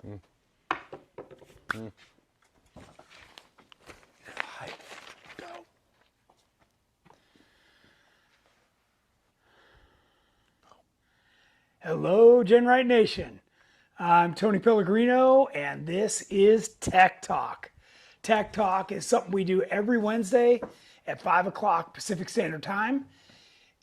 Mm. Mm. Hi. Go. Hello, GenRight Nation. I'm Tony Pellegrino, and this is Tech Talk. Tech Talk is something we do every Wednesday at 5 o'clock Pacific Standard Time.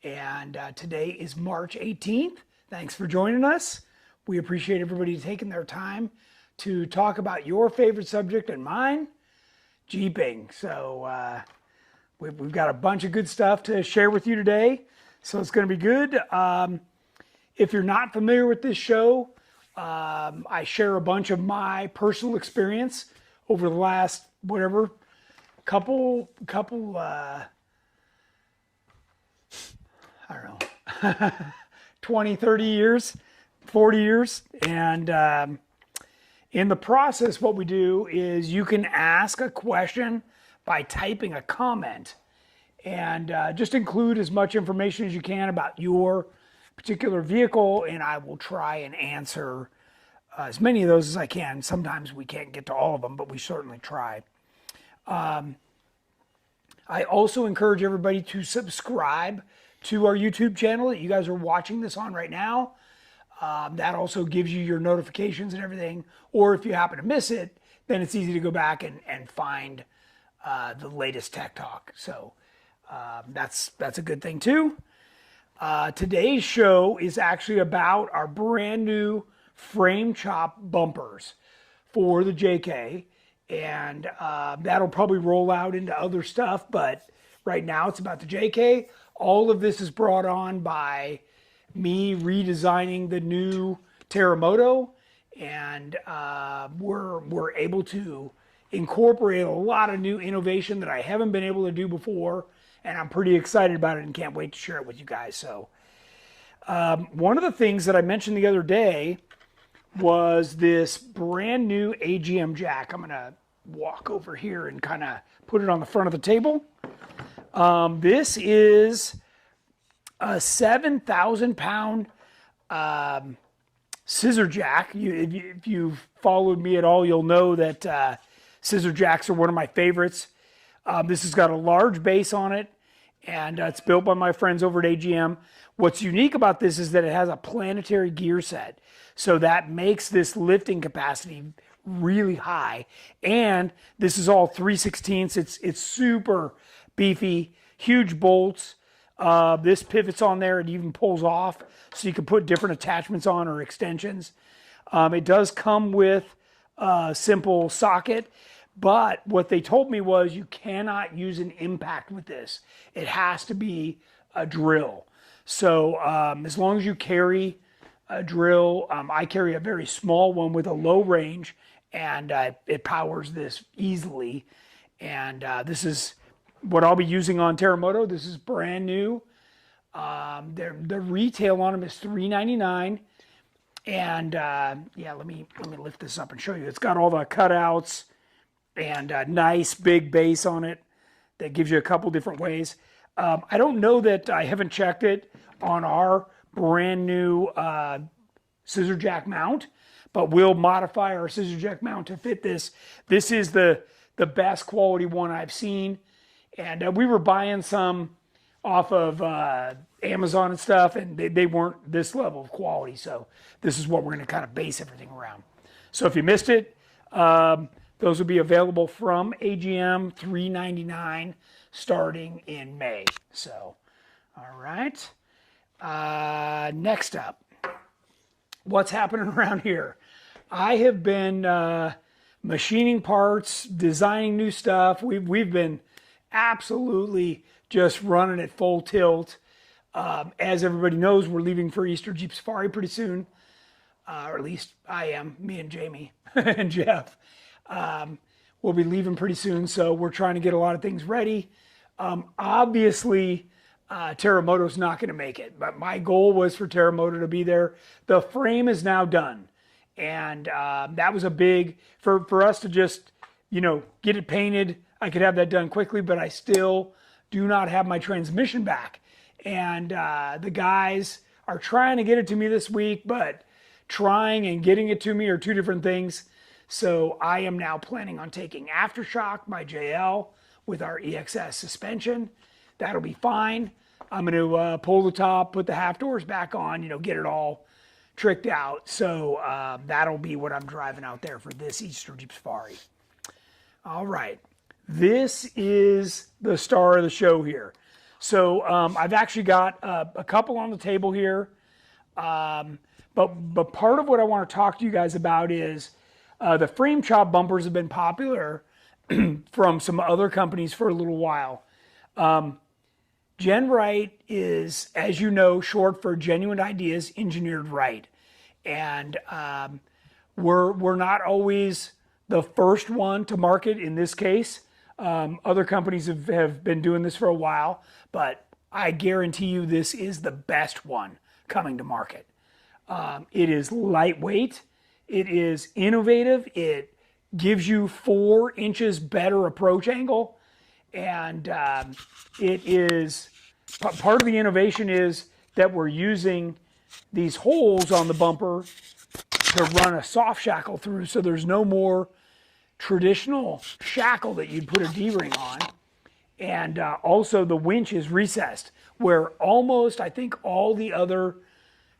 And today is March 18th. Thanks for joining us. We appreciate everybody taking their time to talk about your favorite subject and mine, Jeeping. So we've got a bunch of good stuff to share with you today. So it's going to be good. If you're not familiar with this show, I share a bunch of my personal experience over the last, couple, I don't know, 20, 30 years, 40 years. And in the process, what we do is you can ask a question by typing a comment and just include as much information as you can about your particular vehicle, and I will try and answer as many of those as I can. Sometimes we can't get to all of them, but we certainly try. I also encourage everybody to subscribe to our YouTube channel that you guys are watching this on right now. That also gives you your notifications and everything. Or if you happen to miss it, then it's easy to go back and find the latest Tech Talk. So that's a good thing too. Today's show is actually about our brand new frame chop bumpers for the JK, and that'll probably roll out into other stuff, but right now it's about the JK. All of this is brought on by me redesigning the new Terramoto, and we're able to incorporate a lot of new innovation that I haven't been able to do before, and I'm pretty excited about it and can't wait to share it with you guys. So one of the things that I mentioned the other day was this brand new AGM jack. I'm going to walk over here and kind of put it on the front of the table. This is a 7,000 pound scissor jack. If you've followed me at all, you'll know that scissor jacks are one of my favorites. This has got a large base on it, and it's built by my friends over at AGM. What's unique about this is that it has a planetary gear set, so that makes this lifting capacity really high. And this is all 3/16. It's super beefy, huge bolts. This pivots on there, it even pulls off, so you can put different attachments on or extensions. It does come with a simple socket. But what they told me was you cannot use an impact with this. It has to be a drill. So as long as you carry a drill, I carry a very small one with a low range, and it powers this easily. And this is what I'll be using on Terramoto. This is brand new. The retail on them is $3.99. And yeah, let me lift this up and show you. It's got all the cutouts and a nice big base on it that gives you a couple different ways. I don't know that I haven't checked it on our brand new scissor jack mount, but we'll modify our scissor jack mount to fit this. This is the best quality one I've seen, and we were buying some off of Amazon and stuff, and they weren't this level of quality, so this is what we're going to kind of base everything around. So if you missed it, those will be available from AGM, $3.99, starting in May. So, all right. Next up, what's happening around here? I have been machining parts, designing new stuff. We've been absolutely just running at full tilt. As everybody knows, we're leaving for Easter Jeep Safari pretty soon, or at least I am, me and Jamie and Jeff. We'll be leaving pretty soon, so we're trying to get a lot of things ready. Obviously, Terramoto's not going to make it, but my goal was for Terramoto to be there. The frame is now done, and that was a big, for us to just, get it painted. I could have that done quickly, but I still do not have my transmission back. And the guys are trying to get it to me this week, but trying and getting it to me are two different things. So I am now planning on taking Aftershock by JL with our EXS suspension. That'll be fine. I'm going to pull the top, put the half doors back on, get it all tricked out. So that'll be what I'm driving out there for this Easter Jeep Safari. All right. This is the star of the show here. So I've actually got a couple on the table here. But part of what I want to talk to you guys about is the frame chop bumpers have been popular from some other companies for a little while. GenRight is, as you know, short for Genuine Ideas Engineered Right. And we're not always the first one to market in this case. Other companies have been doing this for a while, but I guarantee you this is the best one coming to market. It is lightweight. It is innovative. It gives you 4 inches better approach angle. And it is, part of the innovation is that we're using these holes on the bumper to run a soft shackle through, so there's no more traditional shackle that you'd put a D-ring on. And also the winch is recessed, where almost, I think, all the other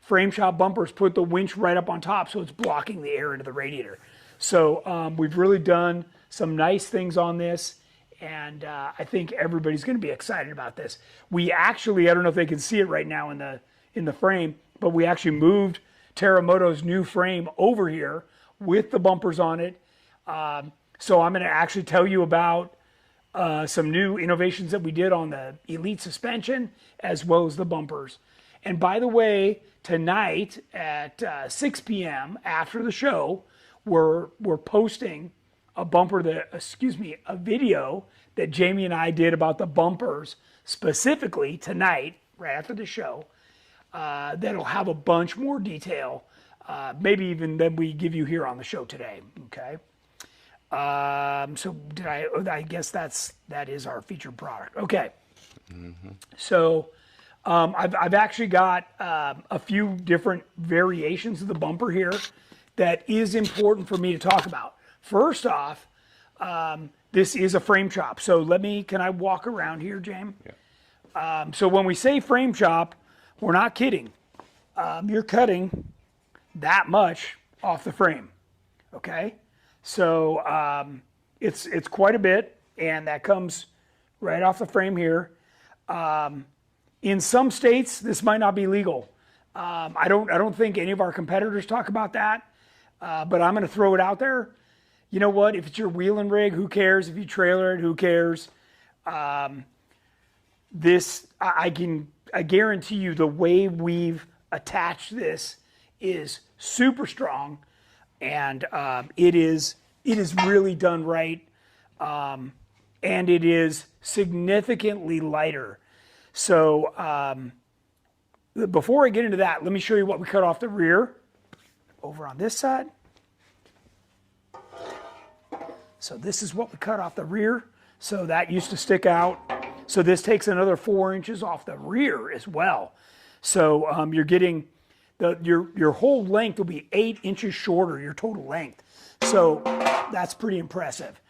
frame shop bumpers put the winch right up on top, so it's blocking the air into the radiator. So we've really done some nice things on this, and I think everybody's going to be excited about this. We actually, I don't know if they can see it right now in the frame, but we actually moved Terramoto's new frame over here with the bumpers on it. So I'm going to actually tell you about some new innovations that we did on the Elite suspension as well as the bumpers. And by the way, tonight at 6 p.m. after the show, we're posting a video that Jamie and I did about the bumpers specifically tonight, right after the show. That'll have a bunch more detail, maybe even than we give you here on the show today. Okay. So I guess that is our featured product. Okay. Mm-hmm. So I've actually got a few different variations of the bumper here that is important for me to talk about. First off, this is a frame chop. So can I walk around here, James? Yeah. So when we say frame chop, we're not kidding. You're cutting that much off the frame. Okay. So it's quite a bit, and that comes right off the frame here. In some states, this might not be legal. I don't think any of our competitors talk about that, but I'm going to throw it out there. You know what? If it's your wheeling rig, who cares? If you trailer it, who cares? I guarantee you the way we've attached this is super strong, and it is really done right, and it is significantly lighter. So before I get into that, let me show you what we cut off the rear over on this side. So this is what we cut off the rear. So that used to stick out. So this takes another 4 inches off the rear as well. So you're getting your whole length will be 8 inches shorter, your total length. So that's pretty impressive.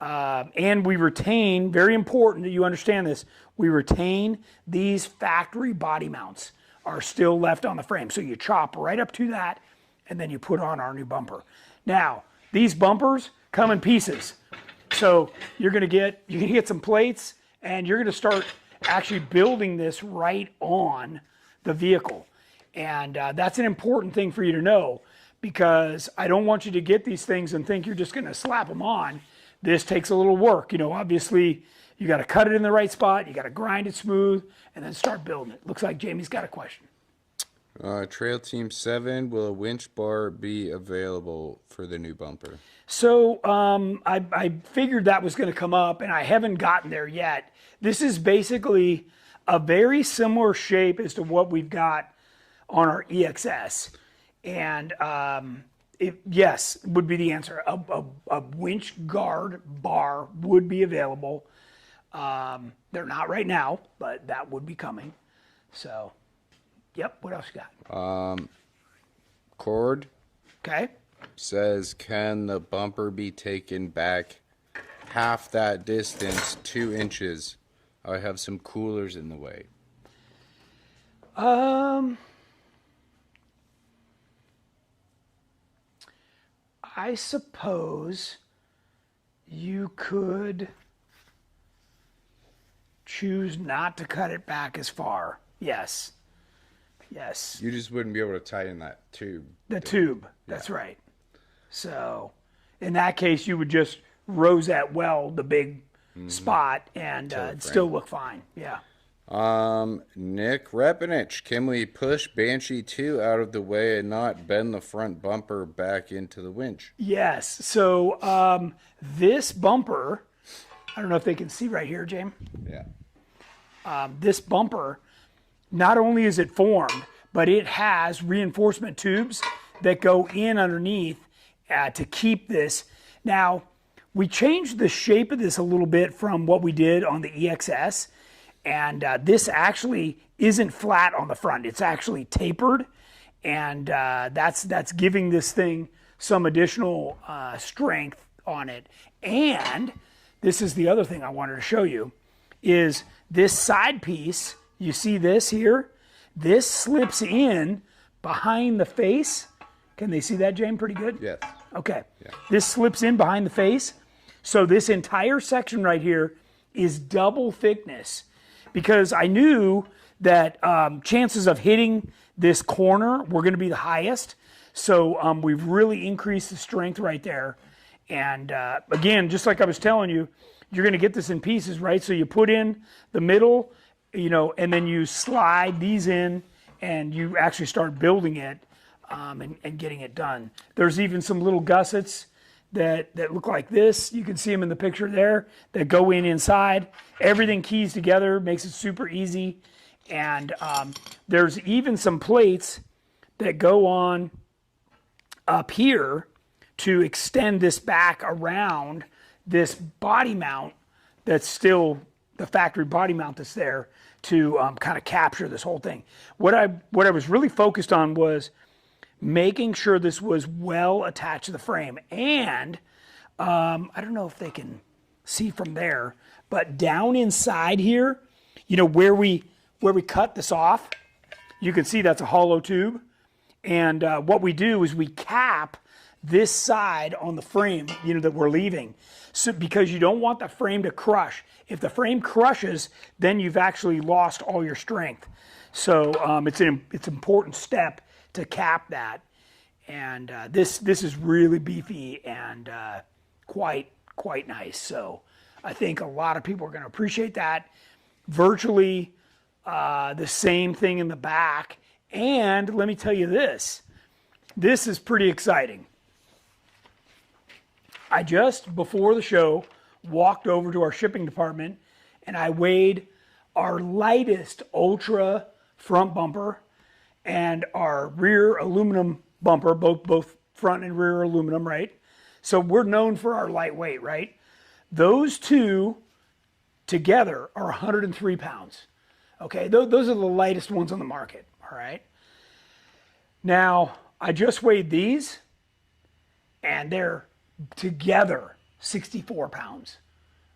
And we retain, very important that you understand this, we retain these factory body mounts are still left on the frame. So you chop right up to that, and then you put on our new bumper. Now, these bumpers come in pieces. So you're gonna get some plates, and you're gonna start actually building this right on the vehicle. And that's an important thing for you to know, because I don't want you to get these things and think you're just gonna slap them on. This takes a little work. Obviously you gotta cut it in the right spot, you gotta grind it smooth, and then start building it. Looks like Jamie's got a question. Trail Team 7, will a winch bar be available for the new bumper? So I figured that was gonna come up, and I haven't gotten there yet. This is basically a very similar shape as to what we've got on our EXS. And yes, would be the answer. A winch guard bar would be available. They're not right now, but that would be coming. So, yep. What else you got? cord. Okay. Says, can the bumper be taken back half that distance, 2 inches? I have some coolers in the way. I suppose you could choose not to cut it back as far. Yes. Yes. You just wouldn't be able to tighten that tube. The tube. That's right. So in that case, you would just rosette weld the big spot and it'd still look fine. Yeah. Nick Repinich, can we push Banshee 2 out of the way and not bend the front bumper back into the winch? Yes. So this bumper, I don't know if they can see right here, James. Yeah. This bumper, not only is it formed, but it has reinforcement tubes that go in underneath to keep this. Now, we changed the shape of this a little bit from what we did on the EXS, and this actually isn't flat on the front. It's actually tapered, and that's giving this thing some additional strength on it. And this is the other thing I wanted to show you, is this side piece, you see this here? This slips in behind the face. Can they see that, James, pretty good? Yes. Okay. Yeah. This slips in behind the face. So this entire section right here is double thickness, because I knew that chances of hitting this corner were going to be the highest. So we've really increased the strength right there. And again, just like I was telling you, you're going to get this in pieces, right? So you put in the middle, and then you slide these in and you actually start building it and getting it done. There's even some little gussets that look like this. You can see them in the picture there that go in inside. Everything keys together, makes it super easy. And there's even some plates that go on up here to extend this back around this body mount that's still the factory body mount that's there to kind of capture this whole thing. What I was really focused on was making sure this was well attached to the frame. And I don't know if they can see from there, but down inside here, where we cut this off, you can see that's a hollow tube. And what we do is we cap this side on the frame, that we're leaving. So, because you don't want the frame to crush. If the frame crushes, then you've actually lost all your strength. So it's an important step to cap that. And this is really beefy and quite nice. So I think a lot of people are going to appreciate that. Virtually the same thing in the back. And let me tell you this is pretty exciting. I just, before the show, walked over to our shipping department and I weighed our lightest Ultra front bumper and our rear aluminum bumper, both front and rear aluminum, right? So we're known for our lightweight, right? Those two together are 103 pounds. Okay, those are the lightest ones on the market, all right? Now, I just weighed these and they're together 64 pounds.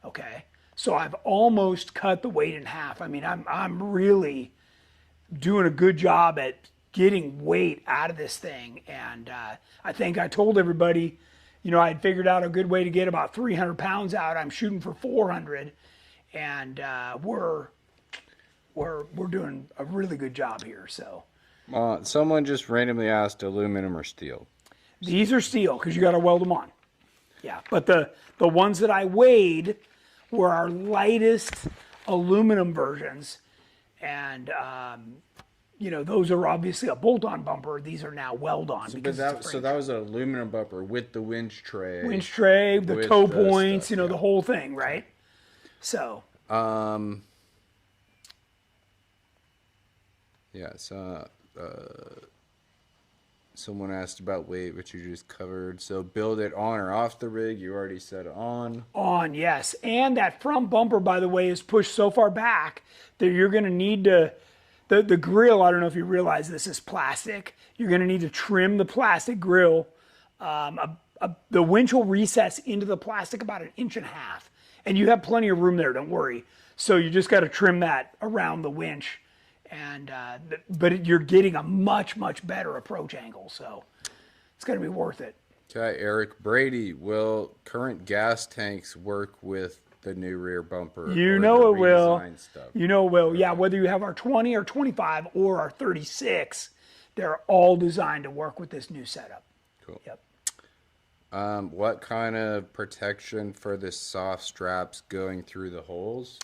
Okay, so I've almost cut the weight in half. I mean, I'm really doing a good job at getting weight out of this thing. And I think I told everybody, I had figured out a good way to get about 300 pounds out. I'm shooting for 400, and we're doing a really good job here. So someone just randomly asked, aluminum or steel? These are steel because you got to weld them on. Yeah, but the ones that I weighed were our lightest aluminum versions, and those are obviously a bolt-on bumper. These are now weld-on. So that was an aluminum bumper with the winch tray. Winch tray, the toe points, stuff, the whole thing, right? So. Yeah. So. Someone asked about weight, which you just covered. So build it on or off the rig. You already said on. On, yes. And that front bumper, by the way, is pushed so far back that you're going to need to The grill, I don't know if you realize this is plastic. You're going to need to trim the plastic grill. The winch will recess into the plastic about 1.5 inches. And you have plenty of room there, don't worry. So you just got to trim that around the winch. And but you're getting a much, much better approach angle. So it's going to be worth it. Okay, Eric Brady, will current gas tanks work with the new rear bumper? You know it will. Stuff? You know it will. Yeah, whether you have our 20 or 25 or our 36, they're all designed to work with this new setup. Cool. Yep. What kind of protection for the soft straps going through the holes?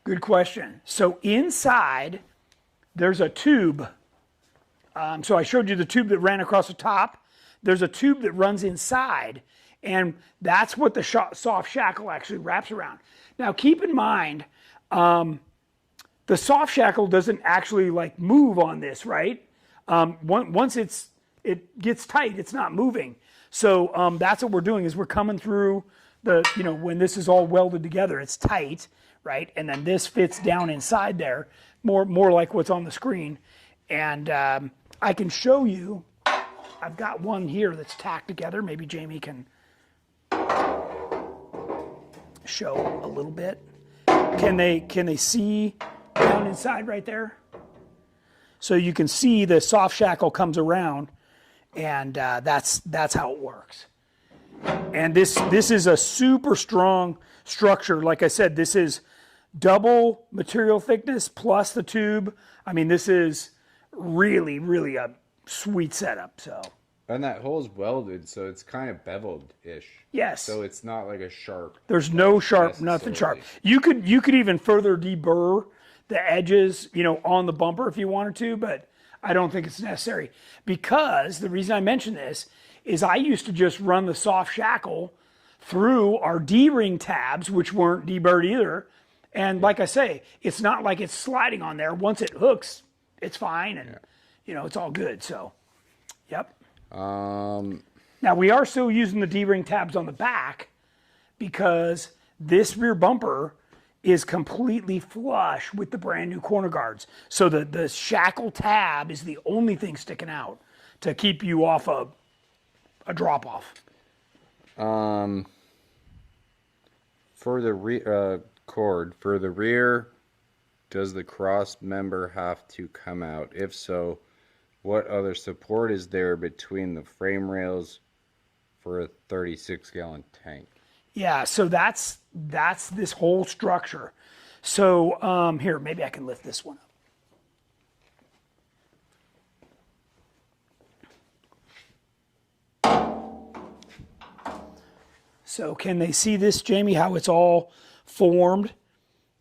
Good question. So inside, there's a tube. So I showed you the tube that ran across the top. There's a tube that runs inside, and that's what the soft shackle actually wraps around. Now, keep in mind, the soft shackle doesn't actually like move on this, right? Once it gets tight, it's not moving. So that's what we're doing is we're coming through the, when this is all welded together, it's tight, right? And then this fits down inside there, more like what's on the screen. And I can show you. I've got one here that's tacked together. Maybe Jamie can show a little bit. Can they see down inside right there? So you can see the soft shackle comes around, and that's how it works. And this is a super strong structure. Like I said, this is double material thickness plus the tube. I mean, this is really, really a sweet setup. So, and that hole's welded, so it's kind of beveled-ish. Yes. So it's not like a sharp. There's no sharp, nothing sharp. You could even further deburr the edges, on the bumper if you wanted to, but I don't think it's necessary, because the reason I mention this is I used to just run the soft shackle through our D-ring tabs, which weren't deburred either. And like I say, it's not like it's sliding on there. Once it hooks, it's fine, and it's all good. So, yep. Now we are still using the D-ring tabs on the back because this rear bumper is completely flush with the brand new corner guards. So the shackle tab is the only thing sticking out to keep you off a drop off. For the rear cord, for the rear, does the cross member have to come out? If so, what other support is there between the frame rails for a 36-gallon tank? Yeah, so that's this whole structure. So here, maybe I can lift this one up. So can they see this, Jamie, how it's all formed?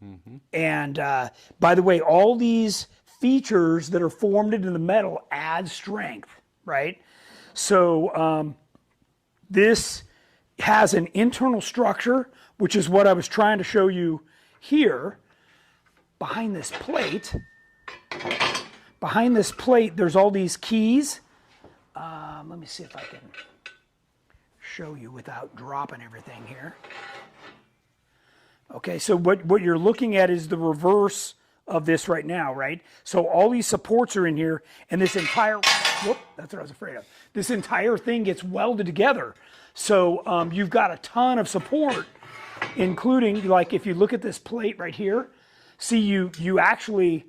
Mm-hmm. And by the way, all these features that are formed into the metal add strength, right? So this has an internal structure, which is what I was trying to show you here. Behind this plate, there's all these keys. Let me see if I can show you without dropping everything here. Okay, so what you're looking at is the reverse of this right now, right? So all these supports are in here, and this entire, that's what I was afraid of. This entire thing gets welded together. So you've got a ton of support, including, like, if you look at this plate right here, see you actually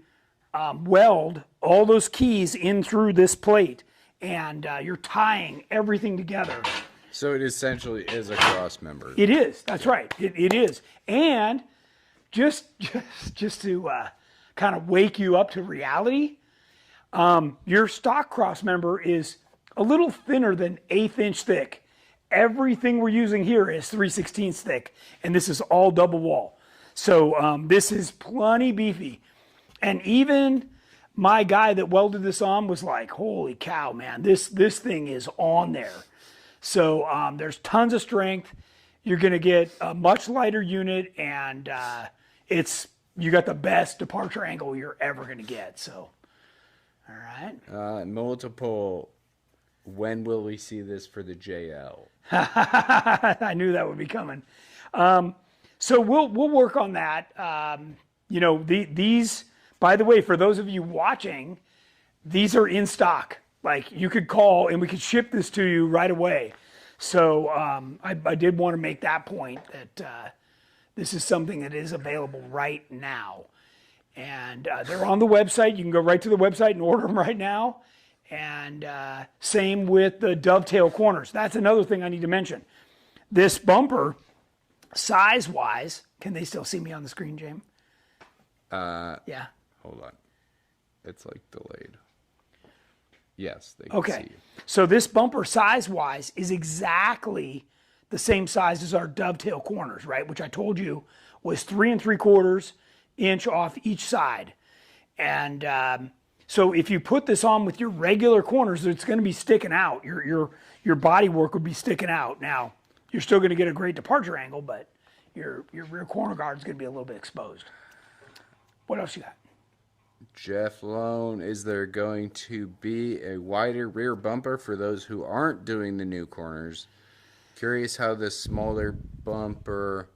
weld all those keys in through this plate, and you're tying everything together. So it essentially is a cross member. It is. That's right. It is. And just to kind of wake you up to reality, your stock cross member is a little thinner than 1/8 inch thick. Everything we're using here is 3/16 thick, and this is all double wall. So this is plenty beefy. And even my guy that welded this on was like, holy cow, man, this thing is on there. So there's tons of strength. You're going to get a much lighter unit, and you got the best departure angle you're ever going to get. So, all right. Multiple. When will we see this for the JL? I knew that would be coming. So we'll work on that. These By the way, for those of you watching, these are in stock. Like, you could call and we could ship this to you right away. So I did want to make that point that this is something that is available right now. And they're on the website. You can go right to the website and order them right now. And same with the dovetail corners. That's another thing I need to mention. This bumper, size-wise, can they still see me on the screen, James? Yeah. Hold on. It's like delayed. Yes, they can see Okay. you. So this bumper, size-wise, is exactly the same size as our dovetail corners, right? Which I told you was 3 3/4 inch off each side. And so if you put this on with your regular corners, it's going to be sticking out. Your body work would be sticking out. Now, you're still going to get a great departure angle, but your rear corner guard is going to be a little bit exposed. What else you got? Jeff Lone, is there going to be a wider rear bumper for those who aren't doing the new corners? Curious how this smaller bumper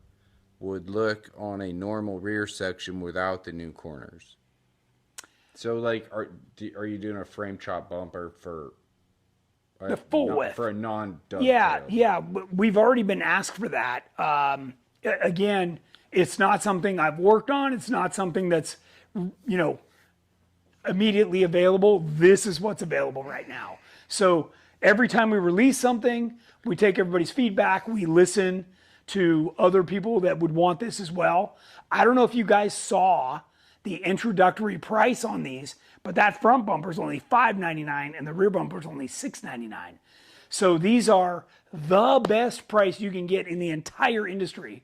would look on a normal rear section without the new corners. So, like, are you doing a frame chop bumper for The full width. for a non-dovetail? Yeah. We've already been asked for that. Again, it's not something I've worked on. It's not something that's, immediately available. This is what's available right now. So every time we release something, we take everybody's feedback. We listen to other people that would want this as well. I don't know if you guys saw the introductory price on these, but that front bumper is only $5.99 and the rear bumper is only $6.99. So these are the best price you can get in the entire industry.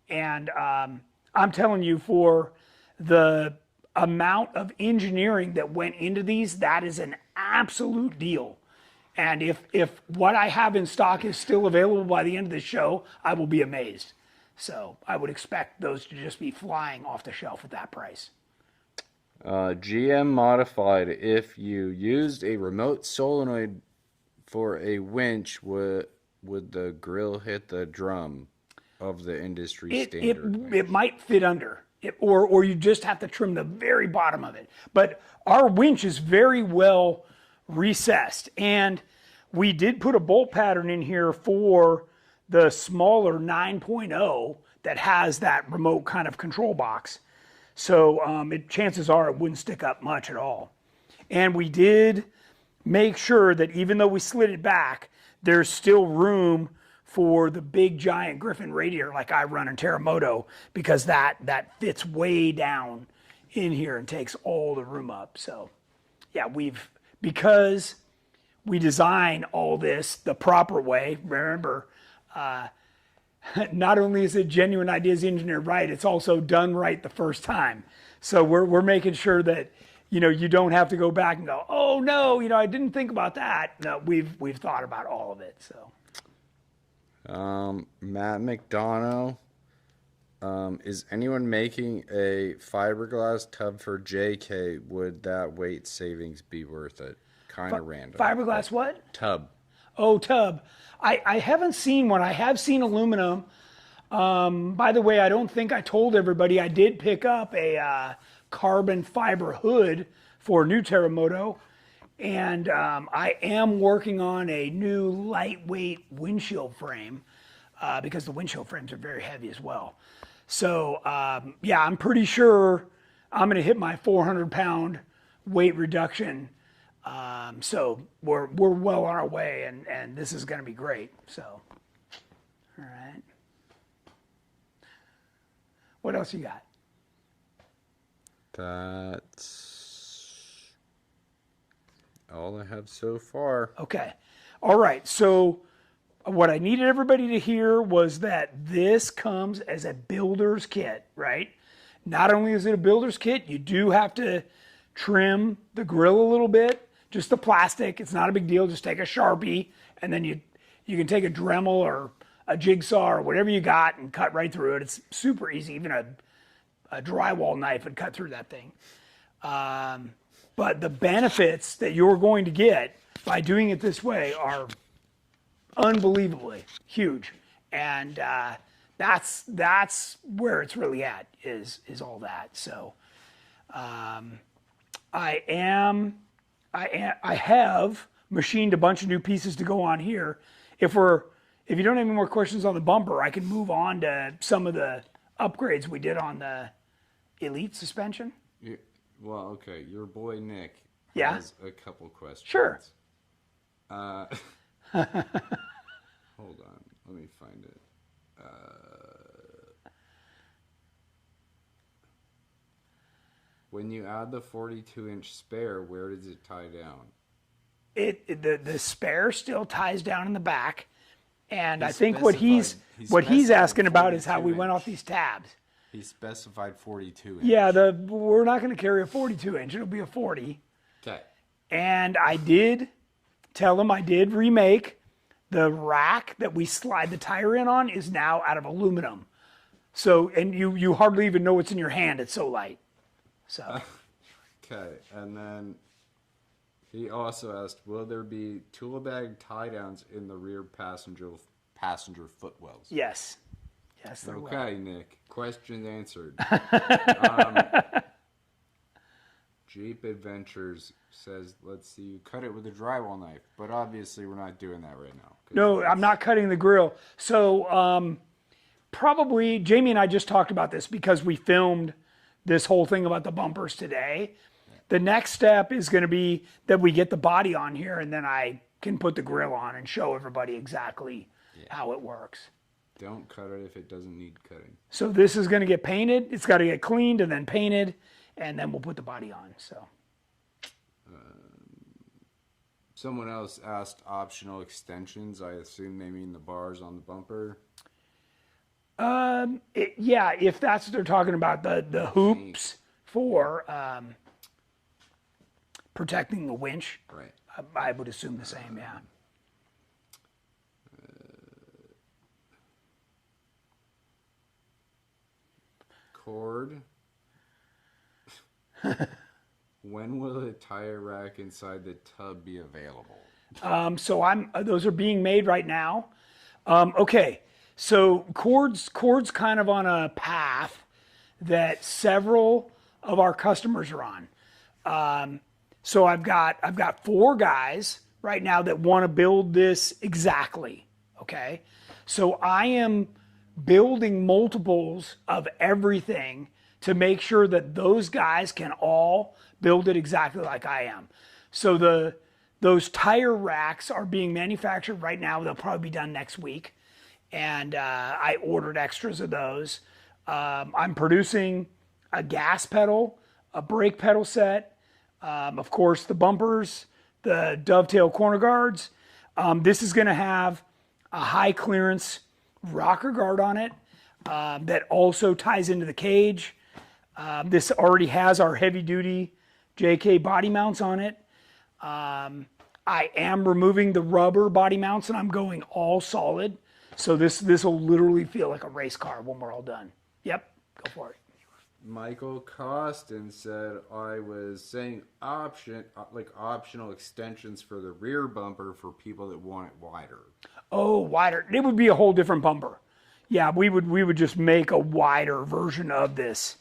And I'm telling you, for the amount of engineering that went into these, that is an absolute deal. And if what I have in stock is still available by the end of the show, I will be amazed. So I would expect those to just be flying off the shelf at that price. GM modified, if you used a remote solenoid for a winch, would the grill hit the drum of the industry standard? It might fit under. Or you just have to trim the very bottom of it. But our winch is very well recessed. And we did put a bolt pattern in here for the smaller 9.0 that has that remote kind of control box. So chances are it wouldn't stick up much at all. And we did make sure that even though we slid it back, there's still room for the big giant Griffin radiator like I run in Terramoto, because that fits way down in here and takes all the room up. So yeah, because we design all this the proper way, remember, not only is it genuine ideas engineered right, it's also done right the first time. So we're making sure that you don't have to go back and go, oh no, I didn't think about that. No, we've thought about all of it. So Matt McDonough, is anyone making a fiberglass tub for JK? Would that weight savings be worth it? Kind of random. Fiberglass what? Tub. Oh, tub. I haven't seen one. I have seen aluminum. By the way, I don't think I told everybody I did pick up a carbon fiber hood for new Terramoto. And I am working on a new lightweight windshield frame because the windshield frames are very heavy as well. So yeah, I'm pretty sure I'm going to hit my 400-pound weight reduction. So we're well on our way, and this is going to be great. So, all right. What else you got? That's all I have so far. Okay. All right. So what I needed everybody to hear was that this comes as a builder's kit, right? Not only is it a builder's kit, you do have to trim the grill a little bit. Just the plastic. It's not a big deal. Just take a Sharpie, and then you can take a Dremel or a jigsaw or whatever you got and cut right through it. It's super easy. Even a drywall knife would cut through that thing. But the benefits that you're going to get by doing it this way are unbelievably huge. And that's where it's really at, is all that. So I have machined a bunch of new pieces to go on here. If you don't have any more questions on the bumper, I can move on to some of the upgrades we did on the Elite suspension. Well, okay. Your boy Nick Yeah? has a couple questions. Sure. Hold on. Let me find it. When you add the 42-inch spare, where does it tie down? The spare still ties down in the back, and He I think what he's specified asking about is how we 42 went inch. off these tabs. He specified 42-inch. Yeah, we're not going to carry a 42-inch. It'll be a 40. Okay. And I did tell him I did remake the rack that we slide the tire in on is now out of aluminum. So, and you hardly even know what's in your hand. It's so light. So. Okay, and then he also asked, will there be tool bag tie downs in the rear passenger footwells? Yes. Yes, there will. Okay, Nick. Question answered. Jeep Adventures says, let's see, you cut it with a drywall knife, but obviously we're not doing that right now. No, I'm not cutting the grill. So probably, Jamie and I just talked about this because we filmed this whole thing about the bumpers today. The next step is going to be that we get the body on here and then I can put the grill on and show everybody exactly how it works. Don't cut it if it doesn't need cutting. So this is going to get painted. It's got to get cleaned and then painted, and then we'll put the body on. So. Someone else asked optional extensions. I assume they mean the bars on the bumper. Yeah, if that's what they're talking about, the hoops for protecting the winch. Right. I would assume the same, yeah. Cord. When will the tire rack inside the tub be available? So those are being made right now. Okay, so cord's kind of on a path that several of our customers are on. So I've got 4 guys right now that want to build this exactly. Okay, so I am building multiples of everything to make sure that those guys can all build it exactly like I am. So those tire racks are being manufactured right now. They'll probably be done next week. And I ordered extras of those. I'm producing a gas pedal, a brake pedal set, of course the bumpers, the dovetail corner guards. This is going to have a high clearance rocker guard on it that also ties into the cage. This already has our heavy duty JK body mounts on it. I am removing the rubber body mounts and I'm going all solid. So this will literally feel like a race car when we're all done. Yep, go for it. Michael Costin said I was saying optional extensions for the rear bumper for people that want it wider. Oh, wider. It would be a whole different bumper. Yeah, we would just make a wider version of this.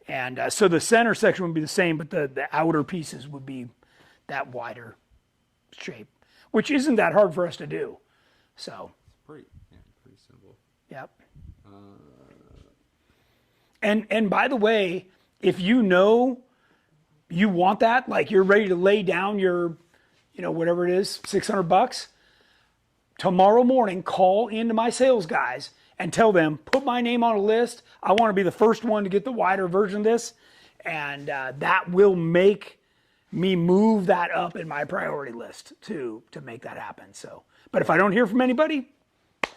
And so the center section would be the same, but the outer pieces would be that wider shape, which isn't that hard for us to do. So. Pretty simple. Yep. And by the way, if you know you want that, like you're ready to lay down your, whatever it is, $600, tomorrow morning, call into my sales guys and tell them, put my name on a list. I want to be the first one to get the wider version of this. And that will make me move that up in my priority list to make that happen. So, but if I don't hear from anybody,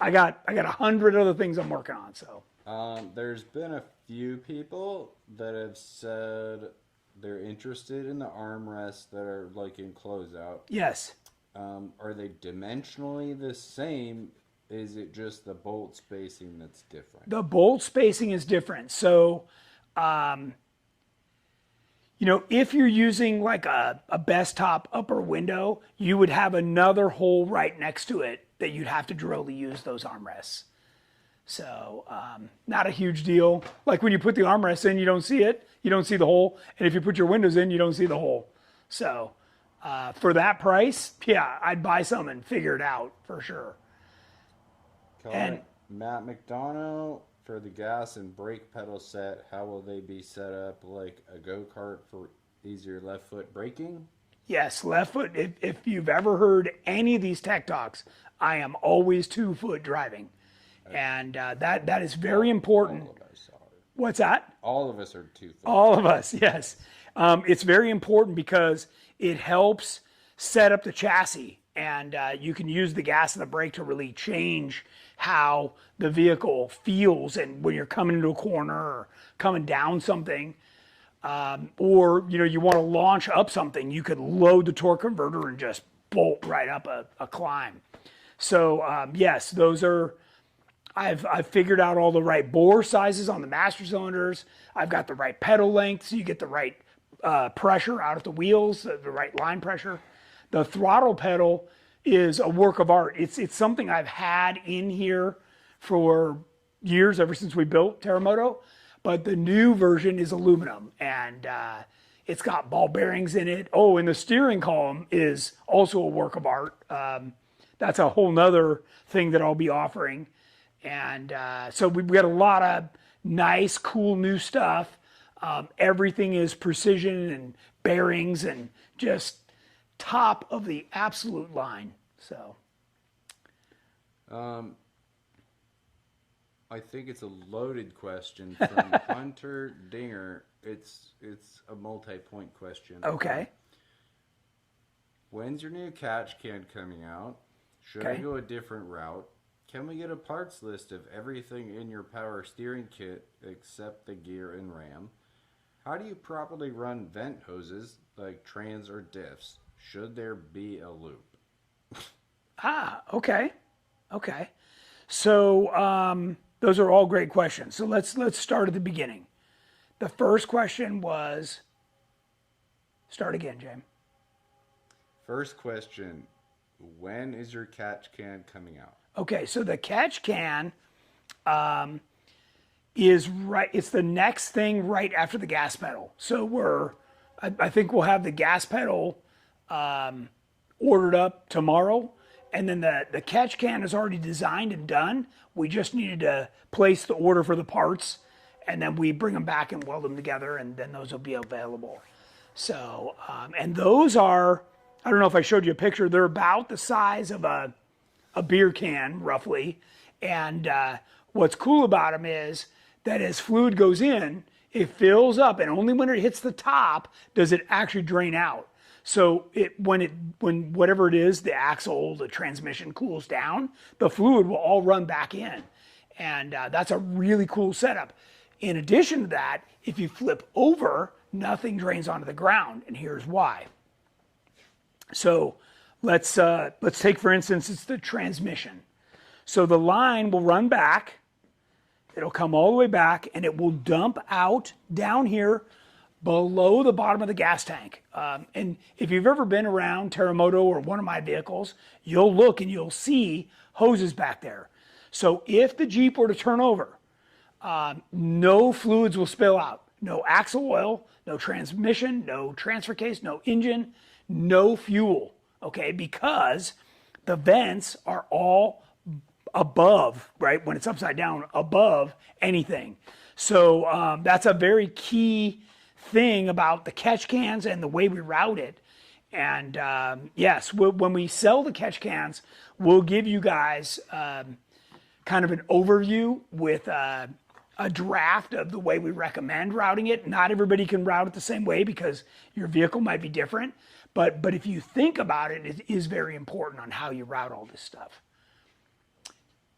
I got 100 other things I'm working on. So there's been a few people that have said they're interested in the armrests that are like in closeout. yes. Are they dimensionally the same? Is it just the bolt spacing that's different? The bolt spacing is different. So, if you're using like a best top upper window, you would have another hole right next to it that you'd have to drill to use those armrests. So not a huge deal. Like when you put the armrest in, you don't see it. You don't see the hole. And if you put your windows in, you don't see the hole. So for that price, yeah, I'd buy some and figure it out for sure. And Matt McDonough, for the gas and brake pedal set, how will they be set up like a go-kart for easier left foot braking? yes, left foot. If you've ever heard any of these tech talks, I am always 2-foot driving. And that is very important. All of us are. What's that? All of us are 2 foot. All of us, yes. It's very important because it helps set up the chassis, and you can use the gas and the brake to really change how the vehicle feels, and when you're coming into a corner or coming down something, or you want to launch up something, you could load the torque converter and just bolt right up a climb. So yes, those are. I've figured out all the right bore sizes on the master cylinders. I've got the right pedal length, so you get the right pressure out of the wheels, the right line pressure. The throttle pedal is a work of art. It's something I've had in here for years, ever since we built Terramoto. But the new version is aluminum, and it's got ball bearings in it. Oh, and the steering column is also a work of art. That's a whole nother thing that I'll be offering. And so we've got a lot of nice, cool new stuff. Everything is precision and bearings and just top of the absolute line. So I think it's a loaded question from Hunter Dinger. It's a multi-point question. okay. When's your new catch can coming out? Should I Okay. go a different route? Can we get a parts list of everything in your power steering kit except the gear and ram? How do you properly run vent hoses like trans or diffs? Should there be a loop? Okay. Okay. So those are all great questions. So let's start at the beginning. The first question was, start again, James. First question, when is your catch can coming out? Okay, so the catch can is right. It's the next thing right after the gas pedal. So I think we'll have the gas pedal ordered up tomorrow, and then the catch can is already designed and done. We just needed to place the order for the parts, and then we bring them back and weld them together, and then those will be available. So, and those are, I don't know if I showed you a picture. They're about the size of a beer can, roughly. And what's cool about them is that as fluid goes in, it fills up, and only when it hits the top does it actually drain out. So when whatever it is, the axle, the transmission cools down, the fluid will all run back in. And that's a really cool setup. In addition to that, if you flip over, nothing drains onto the ground, and here's why. So let's take, for instance, it's the transmission. So the line will run back, it'll come all the way back, and it will dump out down here below the bottom of the gas tank. And if you've ever been around Terramoto or one of my vehicles, you'll look and you'll see hoses back there. So if the Jeep were to turn over, no fluids will spill out. No axle oil, no transmission, no transfer case, no engine, no fuel. Okay, because the vents are all above, right? When it's upside down, above anything. So that's a very key thing about the catch cans and the way we route it. And yes, when we sell the catch cans, we'll give you guys kind of an overview with a draft of the way we recommend routing it. Not everybody can route it the same way because your vehicle might be different. But if you think about it, it is very important on how you route all this stuff.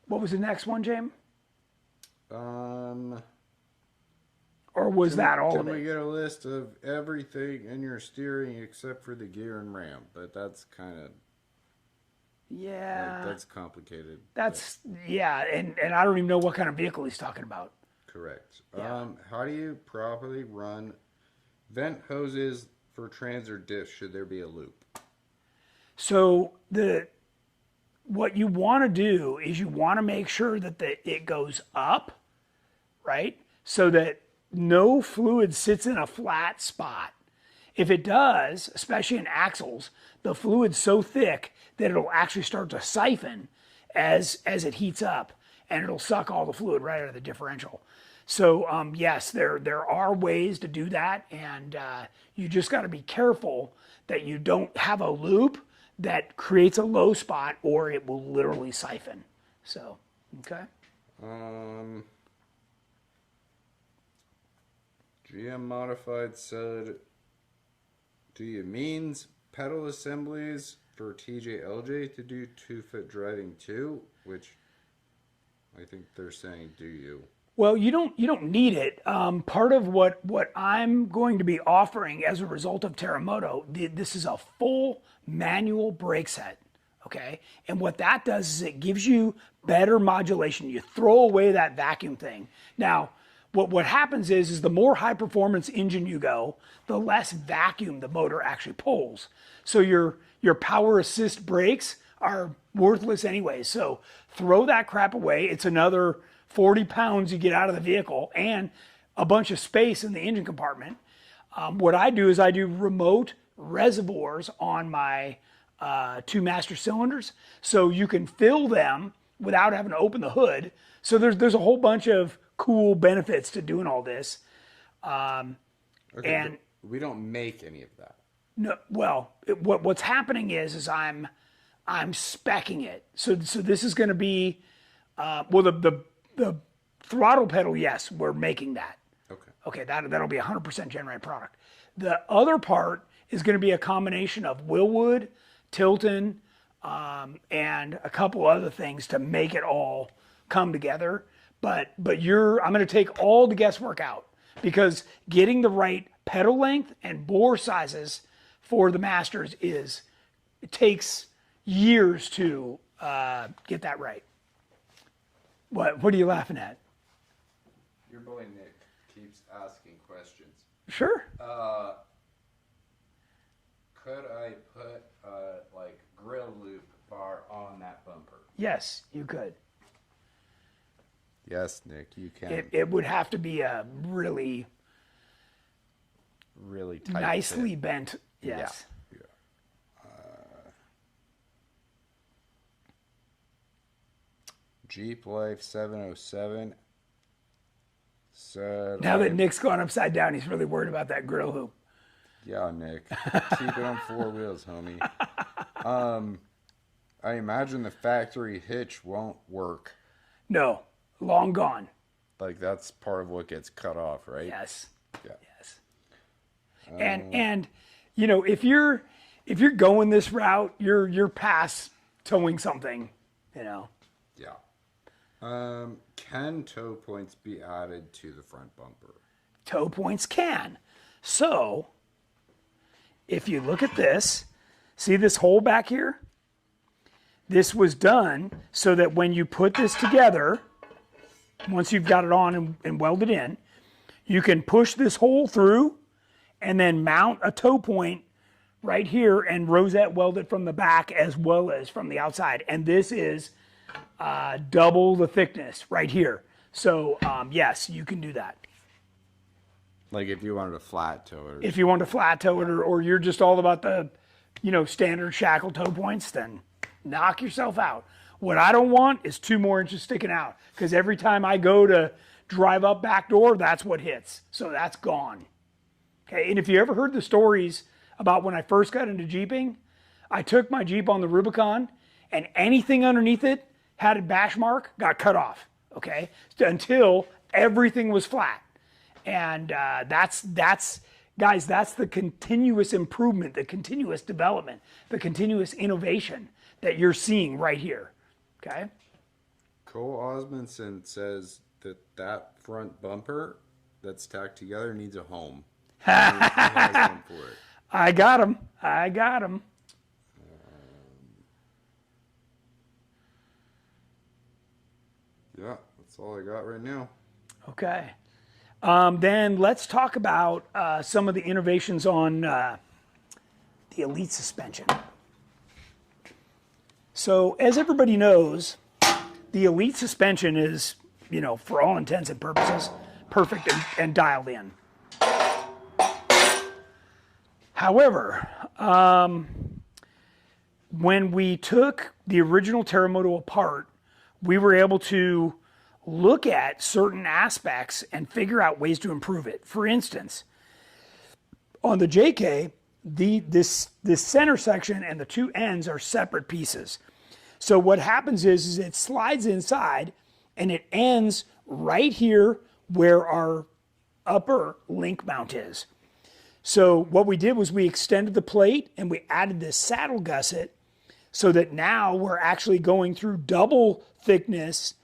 What was the next one, James? Or was that all of Can it? we get a list of everything in your steering except for the gear and ram? But that's kind of, Yeah. that's complicated. Yeah, and I don't even know what kind of vehicle he's talking about. Correct. Yeah. How do you properly run vent hoses for trans or diff? Should there be a loop? So what you want to do is you want to make sure that it goes up, right? So that no fluid sits in a flat spot. If it does, especially in axles, the fluid's so thick that it'll actually start to siphon as it heats up, and it'll suck all the fluid right out of the differential. So yes, there are ways to do that, and you just got to be careful that you don't have a loop that creates a low spot, or it will literally siphon. So, okay. GM Modified said, do you means pedal assemblies for TJ/LJ to do 2-foot driving too? Which I think they're saying, do you? Well, you don't need it. Part of what I'm going to be offering as a result of Terramoto, this is a full manual brake set, okay? And what that does is it gives you better modulation. You throw away that vacuum thing. Now, what happens is the more high performance engine you go, the less vacuum the motor actually pulls. So your power assist brakes are worthless anyway. So throw that crap away. It's another 40 pounds you get out of the vehicle and a bunch of space in the engine compartment. What I do is I do remote reservoirs on my 2 master cylinders, so you can fill them without having to open the hood. So there's a whole bunch of cool benefits to doing all this. Okay, and we don't make any of that. no, well, what's happening is I'm speccing it. So this is going to be well, the throttle pedal. Yes, we're making that. Okay, that'll be 100% GenRight product. The other part is going to be a combination of Willwood, Tilton, and a couple other things to make it all come together. But I'm going to take all the guesswork out, because getting the right pedal length and bore sizes for the Masters it takes years to get that right. What are you laughing at? Your boy Nick keeps asking questions. Sure. Could I put like grill loop bar on that bumper? Yes, you could. Yes, Nick, you can. It would have to be a really tight nicely fit. bent. Yes. Yeah. Jeep Life 707 said. Now that Nick's gone upside down, he's really worried about that grill hoop. Yeah, Nick. Keep it on 4 wheels, homie. I imagine the factory hitch won't work. No, long gone. Like, that's part of what gets cut off, right? Yes. Yeah. Yes. And you know, if you're going this route, you're past towing something, you know. Yeah. Can tow points be added to the front bumper? Tow points can. So, if you look at this, see this hole back here? This was done so that when you put this together, once you've got it on and welded in, you can push this hole through and then mount a tow point right here and rosette weld it from the back as well as from the outside. And this is double the thickness right here. So yes, you can do that. Like if you wanted a flat tow it. If you want to flat tow it, or you're just all about the, standard shackle tow points, then knock yourself out. What I don't want is 2 more inches sticking out, because every time I go to drive up back door, that's what hits. So that's gone. Okay, and if you ever heard the stories about when I first got into Jeeping, I took my Jeep on the Rubicon, and anything underneath it had a bash mark, got cut off, okay? Until everything was flat. And that's guys, that's the continuous improvement, the continuous development, the continuous innovation that you're seeing right here, okay? Cole Osmondson says that front bumper that's tacked together needs a home. He has one for it. I got him. Yeah, that's all I got right now. Okay. Then let's talk about some of the innovations on the Elite suspension. So as everybody knows, the Elite suspension is, you know, for all intents and purposes, perfect and dialed in. However, when we took the original Terramoto apart, we were able to look at certain aspects and figure out ways to improve it. For instance, on the JK, this center section and the two ends are separate pieces. So what happens is it slides inside and it ends right here where our upper link mount is. So what we did was we extended the plate and we added this saddle gusset so that now we're actually going through double thickness.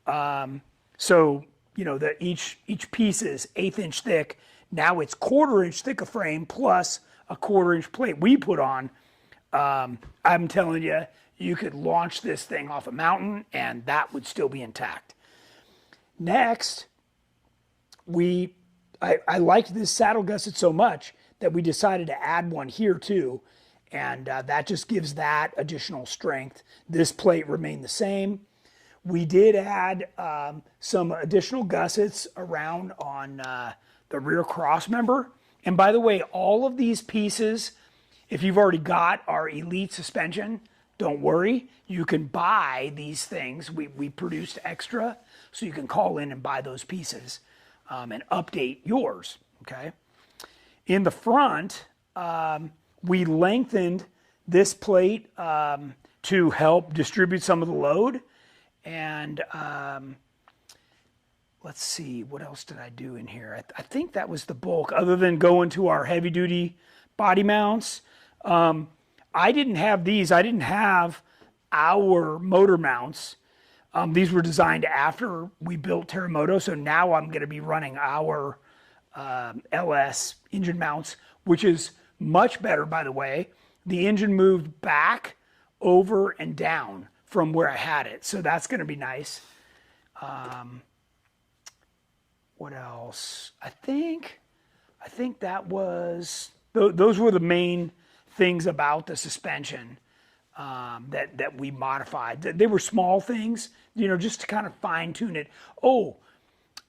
So, you know, that each piece is 1/8 inch thick. Now it's 1/4 inch thick a frame plus a 1/4 inch plate we put on. I'm telling you, you could launch this thing off a mountain and that would still be intact. Next, I liked this saddle gusset so much that we decided to add one here too. And that just gives that additional strength. This plate remained the same. We did add some additional gussets around on the rear cross member. And by the way, all of these pieces, if you've already got our Elite suspension, don't worry. You can buy these things. We produced extra, so you can call in and buy those pieces and update yours, okay? In the front, we lengthened this plate to help distribute some of the load. And let's see, what else did I do in here? I think that was the bulk, other than going to our heavy duty body mounts. I didn't have these. I didn't have our motor mounts. These were designed after we built Terramoto, so now I'm going to be running our LS engine mounts, which is much better, by the way. The engine moved back, over, and down from where I had it, so that's going to be nice. What else? I think that was, those were the main things about the suspension that we modified. They were small things, you know, just to kind of fine tune it.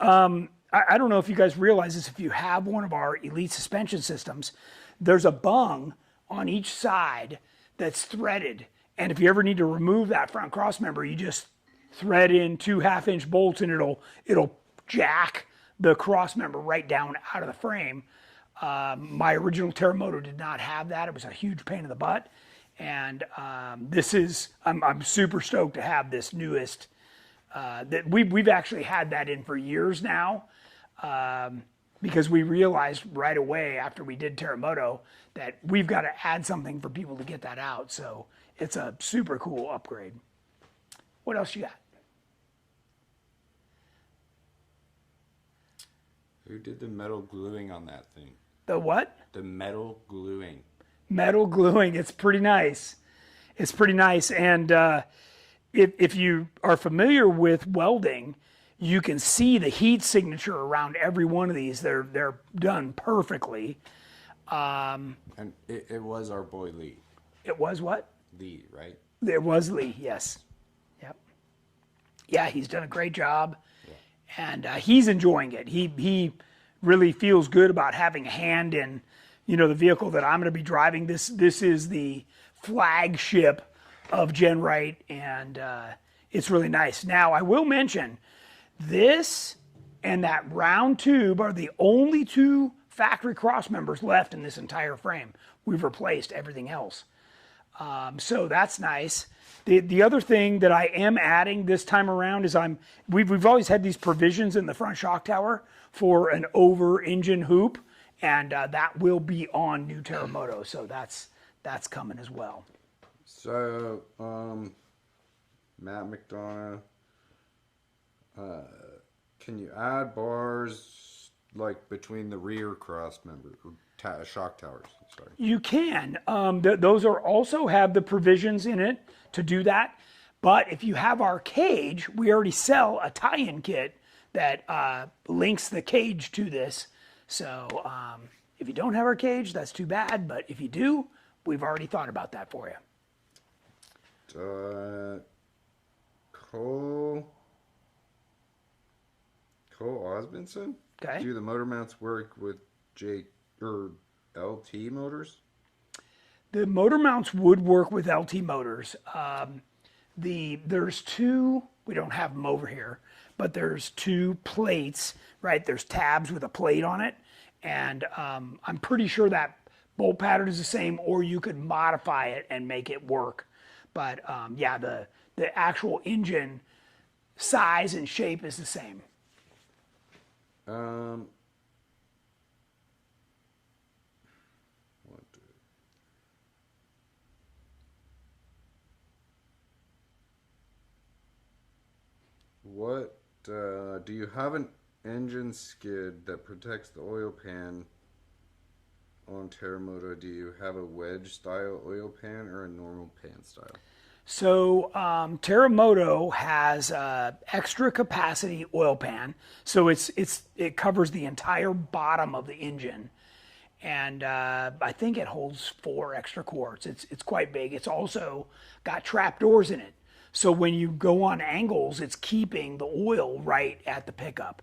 I don't know if you guys realize this. If you have one of our Elite suspension systems, there's a bung on each side that's threaded. And if you ever need to remove that front cross member, you just thread in 2 1/2 inch bolts and it'll jack the cross member right down out of the frame. My original Terramoto did not have that. It was a huge pain in the butt. And I'm super stoked to have this newest, that we've actually had that in for years now. Because we realized right away after we did Terramoto that we've got to add something for people to get that out. So it's a super cool upgrade. What else you got? Who did the metal gluing on that thing? The what? The metal gluing. Metal gluing. It's pretty nice. It's pretty nice. And if you are familiar with welding, you can see the heat signature around every one of these. They're done perfectly. And it was our boy Lee. It was what? Lee, right? It was Lee, yes. Yep. Yeah, he's done a great job. Yeah. And he's enjoying it. He really feels good about having a hand in, you know, the vehicle that I'm going to be driving. This is the flagship of GenRight, and it's really nice. Now, I will mention, this and that round tube are the only 2 factory cross members left in this entire frame. We've replaced everything else. So that's nice. The other thing that I am adding this time around is we've always had these provisions in the front shock tower for an over engine hoop, and that will be on new Terramoto. So that's coming as well. So Matt McDonough, can you add bars like between the rear cross member or shock towers? Sorry. You can. Those are also have the provisions in it to do that. But if you have our cage, we already sell a tie-in kit that links the cage to this. So if you don't have our cage, that's too bad. But if you do, we've already thought about that for you. Cole Osmondson? Okay. Do the motor mounts work with LT motors? The motor mounts would work with LT motors. There's two, we don't have them over here, but there's two plates, right? There's tabs with a plate on it. And I'm pretty sure that bolt pattern is the same, or you could modify it and make it work. But yeah, the actual engine size and shape is the same. What do you have an engine skid that protects the oil pan on Terramoto? Do you have a wedge style oil pan or a normal pan style? So Terramoto has extra capacity oil pan, so it covers the entire bottom of the engine, and I think it holds 4 extra quarts. It's quite big. It's also got trap doors in it, so when you go on angles, it's keeping the oil right at the pickup.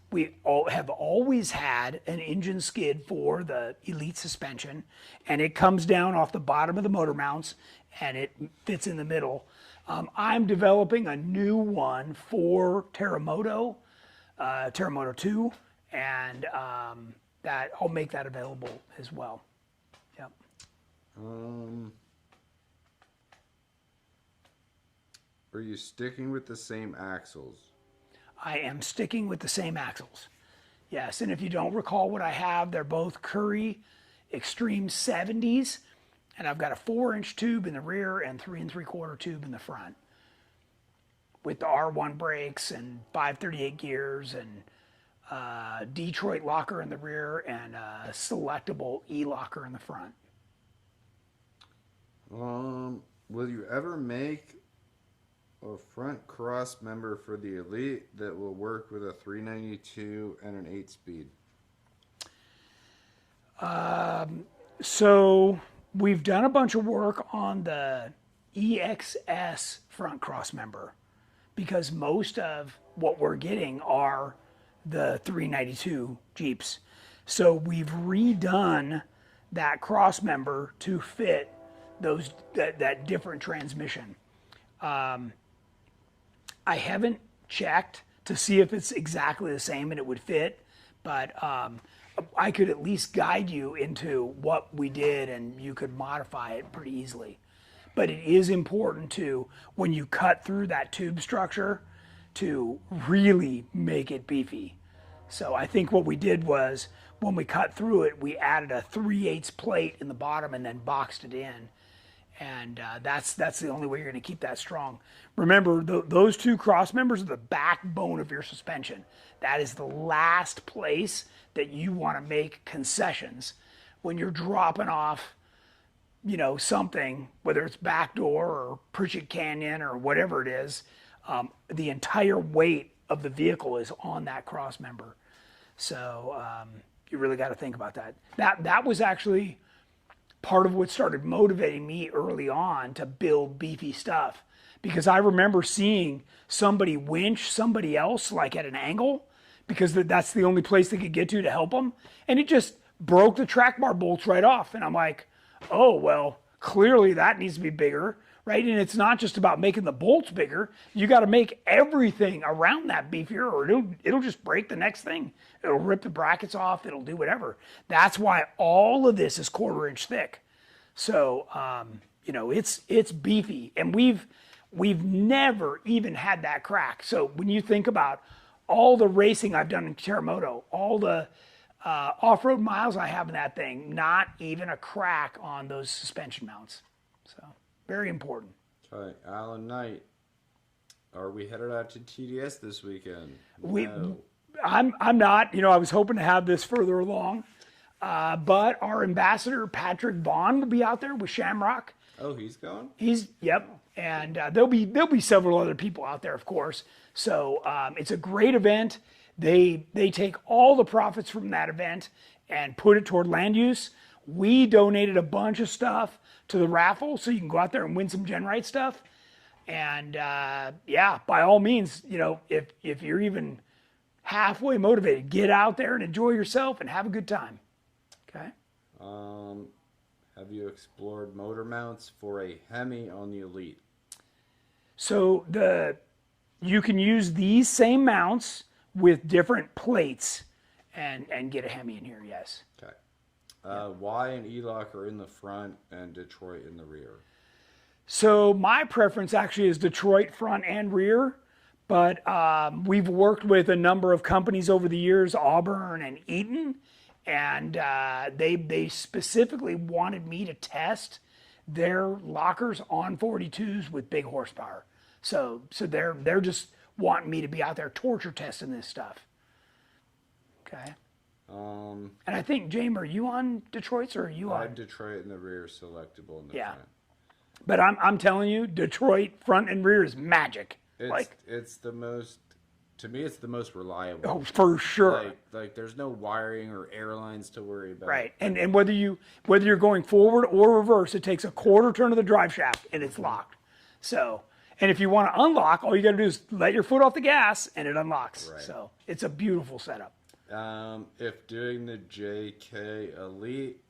We have always had an engine skid for the Elite suspension, and it comes down off the bottom of the motor mounts, and it fits in the middle. I'm developing a new one for Terramoto, Terramoto 2, and that I'll make that available as well. Yep. Are you sticking with the same axles? I am sticking with the same axles. Yes, and if you don't recall what I have, they're both Curry Extreme 70s, and I've got a 4-inch tube in the rear and 3 3/4 tube in the front, with the R1 brakes and 538 gears and Detroit locker in the rear and a selectable E-locker in the front. Will you ever make a front cross member for the Elite that will work with a 392 and an 8-speed? So we've done a bunch of work on the EXS front cross member, because most of what we're getting are the 392 Jeeps. So we've redone that cross member to fit that different transmission. I haven't checked to see if it's exactly the same and it would fit, but I could at least guide you into what we did, and you could modify it pretty easily. But it is important to, when you cut through that tube structure, to really make it beefy. So I think what we did was, when we cut through it, we added a 3/8 plate in the bottom and then boxed it in. And that's the only way you're going to keep that strong. Remember, those two cross members are the backbone of your suspension. That is the last place that you want to make concessions when you're dropping off, something, whether it's backdoor or Pritchett Canyon or whatever it is. The entire weight of the vehicle is on that cross member. So you really got to think about that. That was actually part of what started motivating me early on to build beefy stuff, because I remember seeing somebody winch somebody else like at an angle, because that's the only place they could get to help them, and it just broke the track bar bolts right off. And I'm like, oh well, clearly that needs to be bigger, right? And it's not just about making the bolts bigger, you got to make everything around that beefier, or it'll just break the next thing. It'll rip the brackets off, it'll do whatever. That's why all of this is 1/4 inch thick. So it's beefy, and we've never even had that crack. So when you think about all the racing I've done in Terramoto, all the off-road miles I have in that thing, not even a crack on those suspension mounts. So very important. All right, Alan Knight, are we headed out to TDS this weekend? No. I'm not. I was hoping to have this further along, but our ambassador Patrick Vaughn will be out there with Shamrock. Oh, he's going? Yep, and there'll be several other people out there, of course. So it's a great event. They take all the profits from that event and put it toward land use. We donated a bunch of stuff to the raffle so you can go out there and win some GenRight stuff. And yeah, by all means, you know, if you're even halfway motivated, get out there and enjoy yourself and have a good time. Okay. Have you explored motor mounts for a Hemi on the Elite? So you can use these same mounts with different plates and get a Hemi in here, yes. Okay. Why an E-locker in the front and Detroit in the rear? So my preference actually is Detroit front and rear, but we've worked with a number of companies over the years, Auburn and Eaton, and they specifically wanted me to test their lockers on 42s with big horsepower. So they're just wanting me to be out there torture testing this stuff. Okay. And I think, James, are you on Detroit's or are you on? I'm Detroit in the rear, selectable in the Yeah. front. But I'm telling you, Detroit front and rear is magic. It's the most, to me, it's the most reliable. Oh, for sure. Like there's no wiring or airlines to worry about. Right. And whether you're going forward or reverse, it takes a quarter turn of the drive shaft and it's locked. So, and if you want to unlock, all you got to do is let your foot off the gas and it unlocks. Right. So it's a beautiful setup. If doing the JK Elite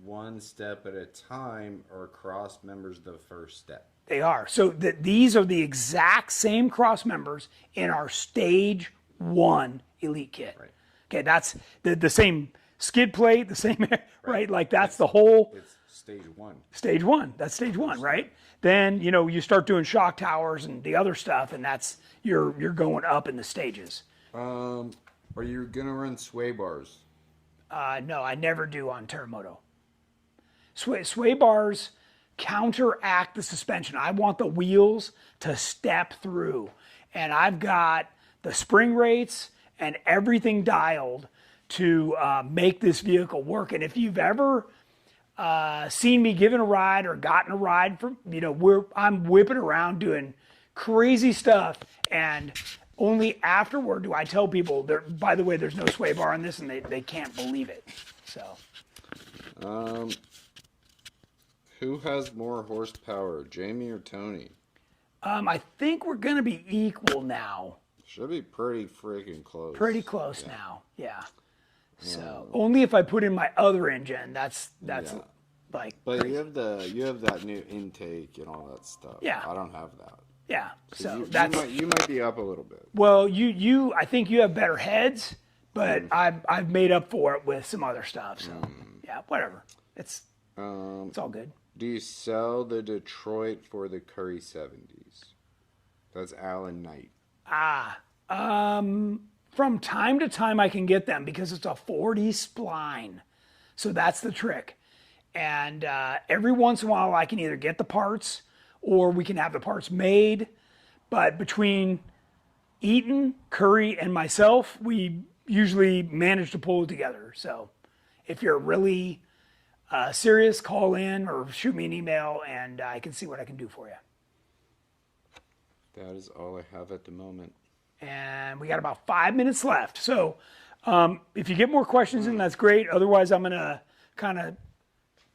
one step at a time, or cross members the first step? They are. So these are the exact same cross members in our stage 1 Elite kit. Right. Okay, that's the same skid plate, the same, right? Like that's the whole. It's stage 1. Stage 1. That's stage 1, right? Then, you know, you start doing shock towers and the other stuff, and that's, you're going up in the stages. Are you gonna run sway bars? No, I never do on Terramoto. Sway bars counteract the suspension. I want the wheels to step through. And I've got the spring rates and everything dialed to make this vehicle work. And if you've ever seen me giving a ride or gotten a ride from, you know, I'm whipping around doing crazy stuff, and only afterward do I tell people, by the way, there's no sway bar on this, and they can't believe it. So. Who has more horsepower, Jamie or Tony? I think we're going to be equal now. Should be pretty freaking close. Pretty close now, yeah. So only if I put in my other engine, that's like. But crazy. you have that new intake and all that stuff. Yeah. I don't have that. Yeah. So you might be up a little bit. Well, I think you have better heads, but I've made up for it with some other stuff. So yeah, whatever. It's all good. Do you sell the Detroit for the Curry 70s? That's Alan Knight. From time to time I can get them because it's a 40 spline. So that's the trick. And every once in a while I can either get the parts or we can have the parts made. But between Eaton, Curry, and myself, we usually manage to pull it together. So if you're really serious, call in or shoot me an email and I can see what I can do for you. That is all I have at the moment. And we got about 5 minutes left. So if you get more questions in, that's great. Otherwise, I'm going to kind of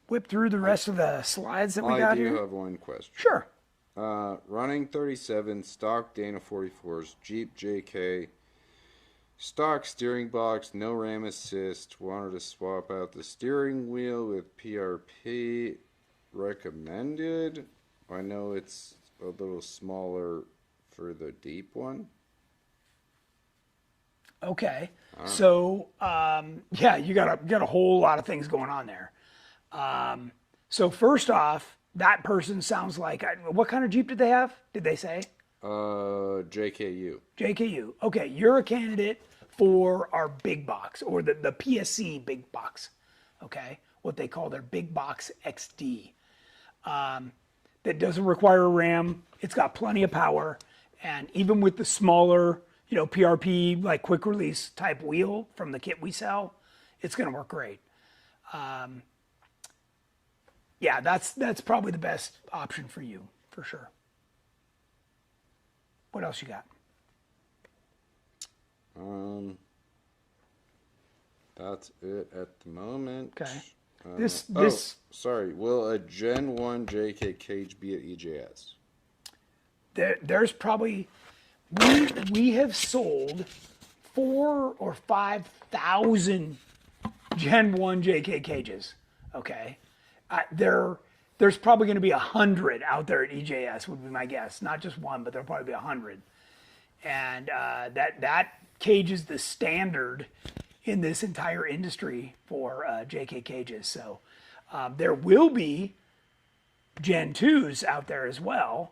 whip through the rest of the slides that we got here. I do have one question. Sure. Running 37, stock Dana 44s, Jeep JK, stock steering box, no RAM assist. Wanted to swap out the steering wheel with PRP. Recommended. I know it's a little smaller for the deep one. Okay. So, yeah, you got a whole lot of things going on there. So first off, that person sounds like, what kind of Jeep did they have? Did they say? JKU. JKU. Okay, you're a candidate for our big box, or the PSC big box. Okay, what they call their big box XD. That doesn't require a RAM. It's got plenty of power, and even with the smaller, PRP like quick release type wheel from the kit we sell, it's going to work great. Yeah, that's probably the best option for you, for sure. What else you got? That's it at the moment. Okay. This sorry. Will a Gen 1 JK cage be at EJS? there's probably we have sold 4,000 or 5,000 Gen 1 JK cages. Okay, there's probably going to be 100 out there at EJS would be my guess. Not just one, but there'll probably be 100. And that cage is the standard in this entire industry for JK cages. So there will be Gen 2s out there as well.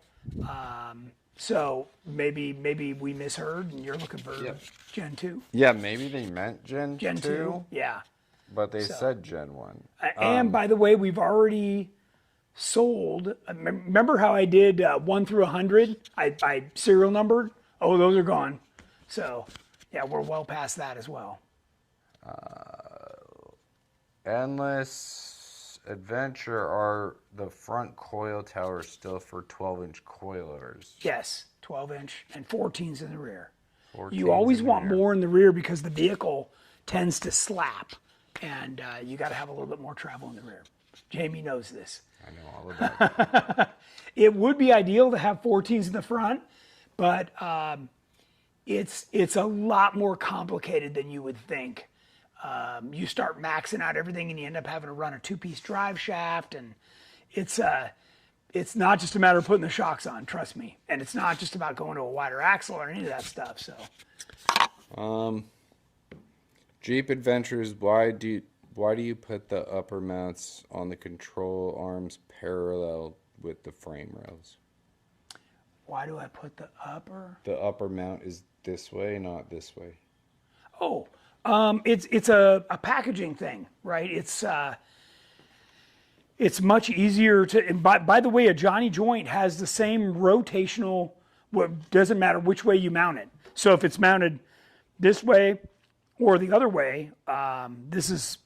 So maybe we misheard and you're looking for Gen 2. Yeah, maybe they meant Gen 2. Yeah. But they said Gen 1. And by the way, we've already sold. Remember how I did 1 through 100? I serial numbered. Oh, those are gone. So yeah, we're well past that as well. Endless Adventure, are the front coil towers still for 12-inch coilers? Yes, 12-inch and 14s in the rear. 14s You always in the want rear. more in the rear because the vehicle tends to slap, and you got to have a little bit more travel in the rear. Jamie knows this. I know all about it. It would be ideal to have 14s in the front, but it's a lot more complicated than you would think. You start maxing out everything and you end up having to run a 2-piece drive shaft, and it's not just a matter of putting the shocks on, trust me. And it's not just about going to a wider axle or any of that stuff. So Jeep Adventures, why do you put the upper mounts on the control arms parallel with the frame rails? why do I put the upper? The upper mount is this way, not this way. Oh, it's a packaging thing, right? It's much easier to, and by the way, a Johnny joint has the same rotational, doesn't matter which way you mount it. So if it's mounted this way or the other way, this is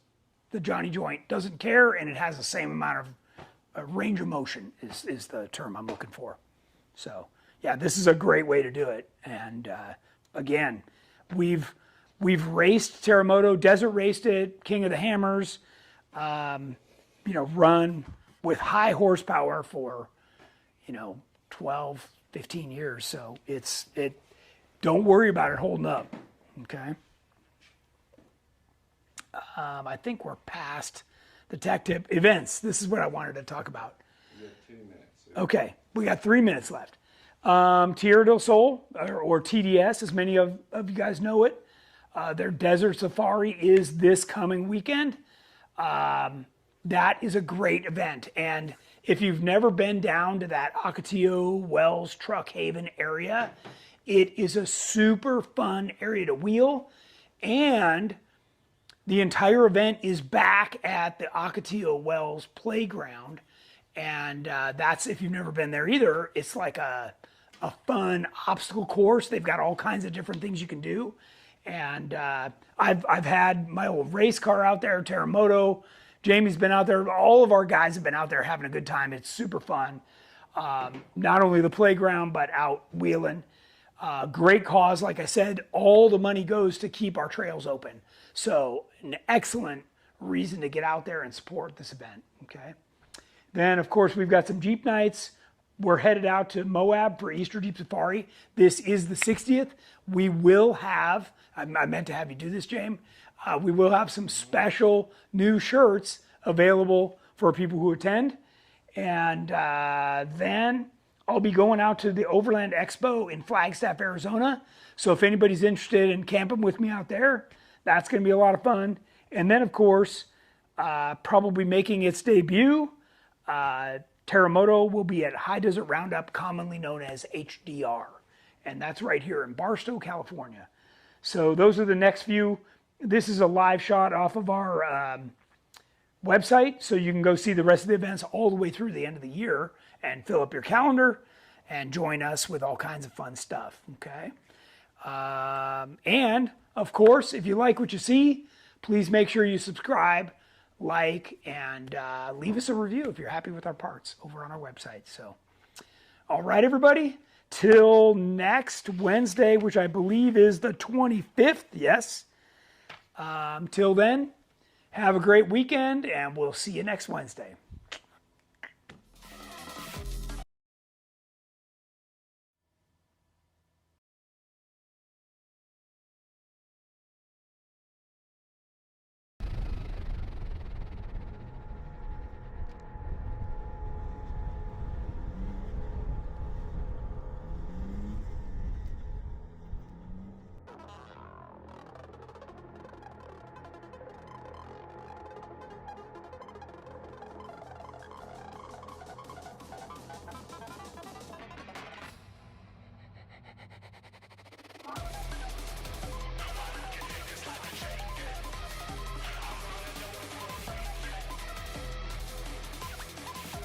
the Johnny joint, doesn't care, and it has the same amount of range of motion is the term I'm looking for. So yeah, this is a great way to do it. And again, we've raced Terramoto, desert raced it, King of the Hammers, run with high horsepower for, 12, 15 years. So don't worry about it holding up. Okay. I think we're past the tech tip events. This is what I wanted to talk about. You have 2 minutes. Okay. We got 3 minutes left. Tierra del Sol, or TDS, as many of you guys know it. Their desert safari is this coming weekend. That is a great event. And if you've never been down to that Ocotillo, Wells, Truck Haven area, it is a super fun area to wheel. And the entire event is back at the Ocotillo Wells playground. And that's, if you've never been there either, it's like a fun obstacle course. They've got all kinds of different things you can do. And I've had my old race car out there, Terramoto. Jamie's been out there. All of our guys have been out there having a good time. It's super fun. Not only the playground, but out wheeling. Great cause. Like I said, all the money goes to keep our trails open. So an excellent reason to get out there and support this event. Okay. Then, of course, we've got some Jeep nights. We're headed out to Moab for Easter Jeep Safari. This is the 60th. We will have, I meant to have you do this, James. We will have some special new shirts available for people who attend. And then I'll be going out to the Overland Expo in Flagstaff, Arizona. So if anybody's interested in camping with me out there, that's going to be a lot of fun. And then, of course, probably making its debut, Terramoto will be at High Desert Roundup, commonly known as HDR. And that's right here in Barstow, California. So those are the next few. This is a live shot off of our website. So you can go see the rest of the events all the way through the end of the year and fill up your calendar and join us with all kinds of fun stuff. Okay. And of course, if you like what you see, please make sure you subscribe, like, and leave us a review if you're happy with our parts over on our website. So, all right, everybody, till next Wednesday, which I believe is the 25th. Yes. Till then, Have a great weekend, and we'll see you next Wednesday.